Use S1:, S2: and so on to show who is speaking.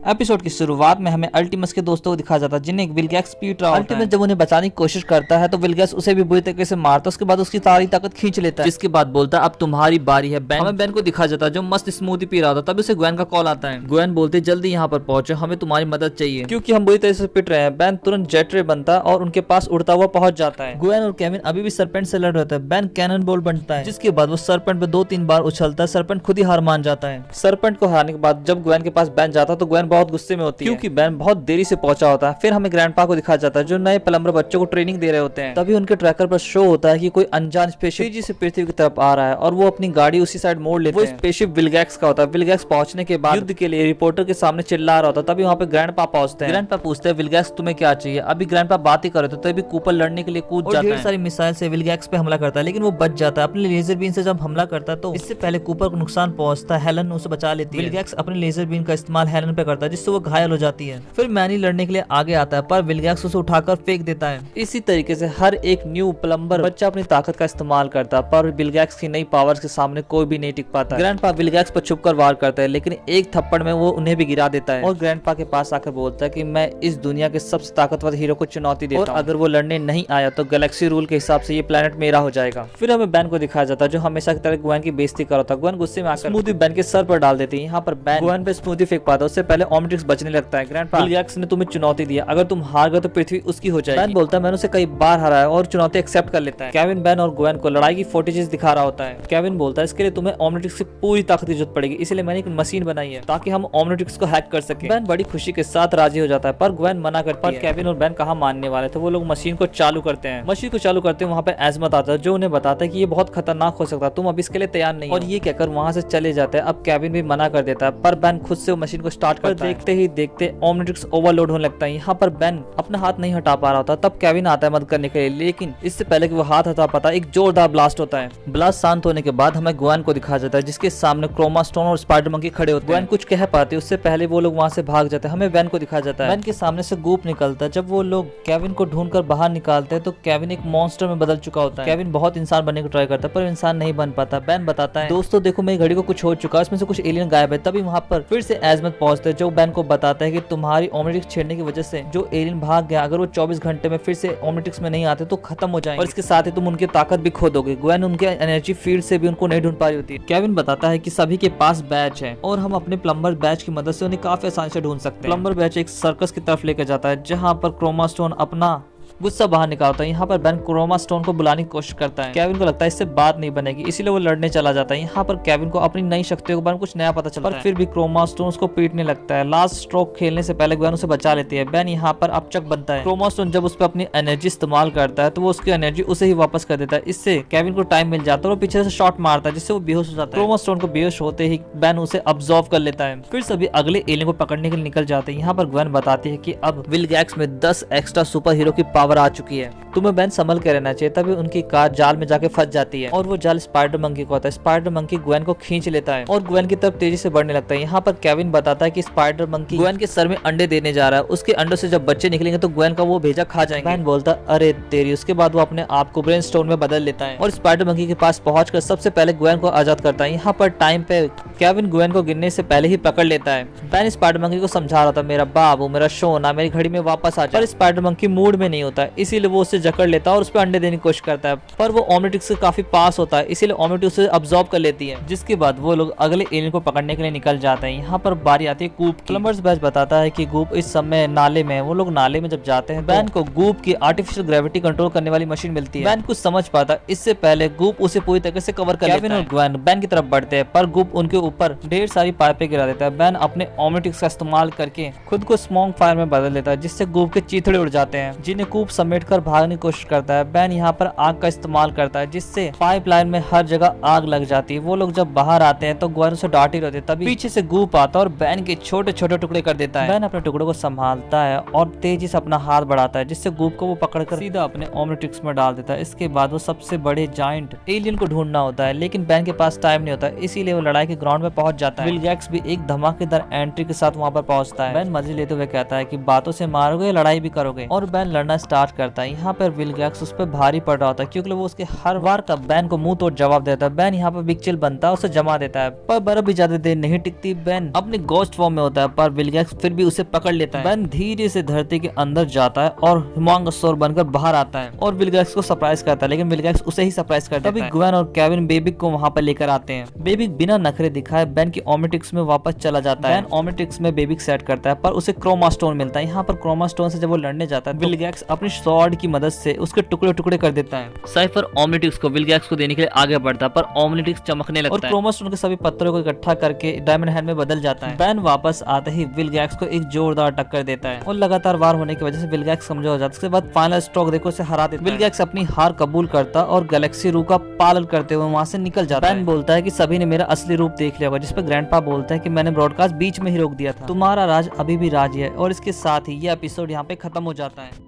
S1: Episode की शुरुआत में हमें अल्टीमस के दोस्तों को दिखाया जाता है जिन्हें विलगैक्स पीट रहा होता है। अल्टीमस जब उन्हें बचाने की कोशिश करता है तो विलगैक्स उसे भी बुरी तरीके से मारता है। उसके बाद उसकी सारी ताकत खींच लेता है, जिसके बाद बोलता है अब तुम्हारी बारी है। हमें बेन को दिखाया जाता है जो मस्त स्मूदी पी रहा था। तभी उसे ग्वेन का कॉल आता है। ग्वेन बोलते जल्दी यहाँ पर पहुंचो, हमें तुम्हारी मदद चाहिए क्योंकि हम बुरी तरह से पिट रहे हैं। बेन तुरंत जेट रे बनता है और उनके पास उड़ता हुआ पहुंच जाता है। ग्वेन और केविन अभी भी सरपेंट से लड़ रहे थे। बेन कैनन बॉल बनता है, जिसके बाद वो सरपेंट पे 2-3 बार उछलता है। सरपेंट खुद ही हार मान जाता है। सरपेंट को हारने के बाद जब ग्वेन के पास बेन जाता है तो ग्वेन बहुत गुस्से में होती है क्योंकि बेन बहुत देरी से पहुंचा होता है। फिर हमें ग्रैंडपा को दिखाया जाता है जो नए प्लम्बर बच्चों को ट्रेनिंग दे रहे होते हैं। तभी उनके ट्रैकर पर शो होता है कि कोई अनजान स्पेसशिप तेजी से पृथ्वी की तरफ आ रहा है और वो अपनी गाड़ी उसी साइड मोड़ लेते हैं। वो स्पेसशिप विलगैक्स का होता है। विलगैक्स पहुंचने के बाद युद्ध के लिए रिपोर्टर के सामने चिल्ला रहा होता है। तभी वहाँ पे ग्रैंडपा पहुंचते हैं। ग्रैंडपा पूछते हैं विलगैक्स तुम्हें क्या चाहिए। अभी ग्रैंडपा बात ही करे तो तभी कूपर लड़ने के लिए कूद जाता है। ढेर सारी मिसाइल से विलगैक्स पे हमला करता है लेकिन वो बच जाता है। अपने लेजर बीन से जब हमला करता है तो इससे पहले कूपर को नुकसान पहुंचता है। हेलन उसे बचा लेती है। विलगैक्स अपने लेजर बीन का इस्तेमाल हेलन पे करता है जिससे वो घायल हो जाती है। फिर मैनी लड़ने के लिए आगे आता है पर विलगैक्स उसे उठाकर फेंक देता है। इसी तरीके से हर एक न्यू प्लम्बर बच्चा अपनी ताकत का इस्तेमाल करता है पर विलगैक्स की नई पावर्स के सामने कोई भी नहीं टिक पाता। ग्रैंडपा विलगैक्स पर छुपकर वार करता है लेकिन एक थप्पड़ में वो उन्हें भी गिरा देता है और ग्रैंडपा के पास आकर बोलता है कि मैं इस दुनिया के सबसे ताकतवर हीरो को चुनौती देता हूं और अगर वो लड़ने नहीं आया तो गैलेक्सी रूल के हिसाब से ये प्लेनेट मेरा हो जाएगा। फिर हमें बेन को दिखाया जाता है जो हमेशा की तरह ग्वेन की बेइज्जती कर रहा था। ग्वेन गुस्से में आकर स्मूदी बेन के सर पर डाल देती है। यहाँ पर बेन ग्वेन पे स्मूदी फेंक पाता है। उससे पहले ओमनिट्रिक्स बचने लगता है। ग्रैंडपा विलगैक्स ने तुम्हें चुनौती दी, अगर तुम हार गए तो पृथ्वी उसकी हो जाएगी। बेन बोलता है मैंने उसे कई बार हराया है और चुनौती एक्सेप्ट कर लेता है। केविन बेन और ग्वेन को लड़ाई की फुटेजेस दिखा रहा होता है। केविन बोलता है इसके लिए तुम्हें ओमनिट्रिक्स की पूरी ताकत की जरूरत पड़ेगी, इसलिए मैंने एक मशीन बनाई है ताकि हम ओमनिट्रिक्स को हैक कर सके। बेन बड़ी खुशी के साथ राजी हो जाता है पर ग्वेन मना करती है। केविन और बेन कहाँ मानने वाले थे। वो लोग मशीन को चालू करते हैं। मशीन को चालू करते हैं वहाँ पे एजमत आता है जो उन्हें बताता है कि ये बहुत खतरनाक हो सकता है, तुम अब इसके लिए तैयार नहीं और ये कहकर वहाँ से चले जाते हैं। अब केविन भी मना कर देता है पर बेन खुद से मशीन को स्टार्ट करता है। देखते ही देखते ओमनिट्रिक्स ओवरलोड होने लगता है। यहाँ पर बेन अपना हाथ नहीं हटा पा रहा होता। तब केविन आता है मदद करने के लिए लेकिन इससे पहले कि वो हाथ हटा पाता एक जोरदार ब्लास्ट होता है। ब्लास्ट शांत होने के बाद हमें ग्वेन को दिखाया जाता है जिसके सामने क्रोमा स्टोन और स्पाइडर मंकी खड़े होते हैं। ग्वेन कुछ कह पाते उससे पहले वो लोग वहाँ से भाग जाते हैं। हमें बेन को दिखाया जाता है। बेन के सामने से गूप निकलता है। जब वो लोग केविन को ढूंढकर बाहर निकालते हैं तो केविन एक मॉन्स्टर में बदल चुका होता है। केविन बहुत इंसान बनने को ट्राई करता है पर इंसान नहीं बन पाता। बेन बताता है दोस्तों देखो मेरी घड़ी को कुछ हो चुका है, इसमें से कुछ एलियन गायब है। तभी वहाँ पर फिर से एजमत पहुंचते हैं जो बेन को बताता है कि तुम्हारी ओमनिट्रिक्स छेड़ने की वजह से जो एलियन भाग गया अगर वो 24 घंटे में फिर से ओमनिट्रिक्स में नहीं आते तो खत्म हो जाएंगे और इसके साथ ही तुम उनकी ताकत भी खो दोगे। ग्वेन उनके एनर्जी फील्ड से भी उनको नहीं ढूंढ पा रही होती। केविन बताता है कि सभी के पास बैच है और हम अपने प्लम्बर बैच की मदद से उन्हें काफी आसानी से ढूंढ सकते हैं। प्लम्बर बैच एक सर्कस की तरफ लेकर जाता है जहाँ पर क्रोमा स्टोन अपना गुस्सा बाहर निकालता है। यहाँ पर बेन क्रोमा स्टोन को बुलाने की कोशिश करता है। केविन को लगता है इससे बात नहीं बनेगी इसीलिए वो लड़ने चला जाता है। यहाँ पर केविन को अपनी नई शक्तियों के बारे में कुछ नया पता चलता है पर फिर भी क्रोमा स्टोन उसको पीटने लगता है। लास्ट स्ट्रोक खेलने से पहले ग्वेन उसे बचा लेती है। बेन यहाँ पर अपचक बनता है। क्रोमा स्टोन जब उस पर अपनी एनर्जी इस्तेमाल करता है तो वो उसकी एनर्जी उसे ही वापस कर देता है। इससे केविन को टाइम मिल जाता है और पीछे से शॉट मारता है जिससे वो बेहोश हो जाता है। क्रोमा स्टोन को बेहोश होते ही बेन उसे अब्सॉर्ब कर लेता है। फिर सभी अगले एलियन को पकड़ने के लिए निकल जाते हैं। यहाँ पर ग्वेन बताती है कि अब विलगैक्स में 10 एक्स्ट्रा सुपर हीरो की पावर आ चुकी है, तुम्हें बेन संभल के रहना चाहिए। तभी उनकी कार जाल में जाके फंस जाती है और वो जाल स्पाइडर मंकी को होता है। स्पाइडर मंकी ग्वेन को खींच लेता है और ग्वेन की तरफ तेजी से बढ़ने लगता है। यहाँ पर केविन बताता है कि स्पाइडर मंकी ग्वेन के सर में अंडे देने जा रहा है, उसके अंडों से जब बच्चे निकलेंगे तो ग्वेन का वो भेजा खा जाएंगे। बेन बोलता अरे तेरी। उसके बाद वो अपने आप को ब्रेन स्टोन में बदल लेता है और स्पाइडर मंकी के पास पहुंचकर सबसे पहले ग्वेन को आजाद करता है। यहाँ पर टाइम पे केविन ग्वेन को गिरने से पहले ही पकड़ लेता है। बेन स्पाइडर मंकी को समझा रहा था मेरा बाबू मेरा सोना मेरी घड़ी में वापस आ जाए पर स्पाइडर मंकी मूड में नहीं होता इसीलिए वो उसे जकड़ लेता है और उस पर अंडे देने की कोशिश करता है पर वो ओमनिट्रिक्स से काफी पास होता है इसीलिए ओमनिट्रिक्स उसे अब्सॉर्ब कर लेती है। जिसके बाद वो लोग अगले एलियन को पकड़ने के लिए निकल जाते हैं। यहाँ पर बारी आती है गूप। प्लम्बर्स बैच बताता है कि गूप इस समय नाले में। वो लोग नाले में जब जाते हैं बेन को गूप की आर्टिफिशियल ग्रेविटी कंट्रोल करने वाली मशीन मिलती है। बेन कुछ समझ पाता इससे पहले गूप उसे पूरी तरीके से कवर कर लेता है। और ग्वेन बेन की तरफ बढ़ते हैं पर गूप उनके ऊपर ढेर सारी पाइपें गिरा देता है। बेन अपने ओमनिट्रिक्स का इस्तेमाल करके खुद को स्मोक फायर में बदल लेता है जिससे गूप के चीथड़े उड़ जाते हैं जिन्हें गूप समेट कर भागने की कोशिश करता है। बेन यहाँ पर आग का इस्तेमाल करता है जिससे पाइपलाइन में हर जगह आग लग जाती है। वो लोग जब बाहर आते हैं तो ग्वेन उसे डांट ही रहते तभी पीछे से गूप आता है और बेन के छोटे छोटे टुकड़े कर देता है। बेन अपने टुकड़ों को संभालता है और तेजी से अपना हाथ बढ़ाता है जिससे गूप को वो पकड़कर सीधा अपने ओमनिट्रिक्स में डाल देता है। इसके बाद वो सबसे बड़े जायंट एलियन को ढूंढना होता है लेकिन बेन के पास टाइम नहीं होता इसीलिए वो लड़ाई के ग्राउंड में पहुंच जाता है। विलगैक्स भी एक धमाकेदार एंट्री के साथ वहाँ पर पहुंचता है। बेन मजे लेते हुए कहता है कि बातों से मारोगे लड़ाई भी करोगे और बेन लड़ना स्टार्ट स्टार्ट करता है। यहाँ पर विलगैक्स उस पर भारी पड़ रहा होता है क्योंकि वो उसके हर वार का बैन को मुंह तोड़ जवाब देता है। बैन यहाँ पर बिग चिल बनता है, उसे जमा देता है, पर बर्फ भी ज्यादा देर नहीं टिकती। बैन अपने गोस्ट फॉर्म में होता है पर विलगैक्स फिर भी उसे पकड़ लेता है। बैन धीरे से धरती के अंदर जाता है और हिमांगसोर बनकर बाहर आता है और विलगैक्स को सरप्राइज करता है, लेकिन विलगैक्स उसे ही सरप्राइज करता है। तभी ग्वेन और केविन बेबिक को वहां पर लेकर आते हैं। बेबिक बिना नखरे दिखाए बैन की ओमनिट्रिक्स में वापस चला जाता है। बैन ओमनिट्रिक्स में बेबिक सेट करता है पर उसे क्रोमा स्टोन मिलता है। यहाँ पर क्रोमा स्टोन से जब वो लड़ने जाता है विलगैक्स अपनी स्वॉर्ड की मदद से उसके टुकड़े टुकड़े कर देता है। साइफर ओमनिट्रिक्स को विलगैक्स को देने के लिए आगे बढ़ता है पर ओमनिट्रिक्स चमकने लगता है और क्रोमा स्टोन के सभी पत्थरों को इकट्ठा करके डायमंड हैंड में बदल जाता है। बैन वापस आते ही विलगैक्स को एक जोरदार टक्कर देता है और लगातार वार होने की वजह से विलगैक्स कमजोर हो जाता है। उसके बाद फाइनल स्ट्रोक देखो उसे हरा देता है। विलगैक्स अपनी हार कबूल करता और गैलेक्सी रू का पालन करते हुए वहां से निकल जाता है। बैन बोलता है कि सभी ने मेरा असली रूप देख लिया होगा, जिस पर ग्रैंडपा बोलता है कि मैंने ब्रॉडकास्ट बीच में ही रोक दिया था, तुम्हारा राज अभी भी राज है। और इसके साथ ही ये एपिसोड यहाँ पे खत्म हो जाता है।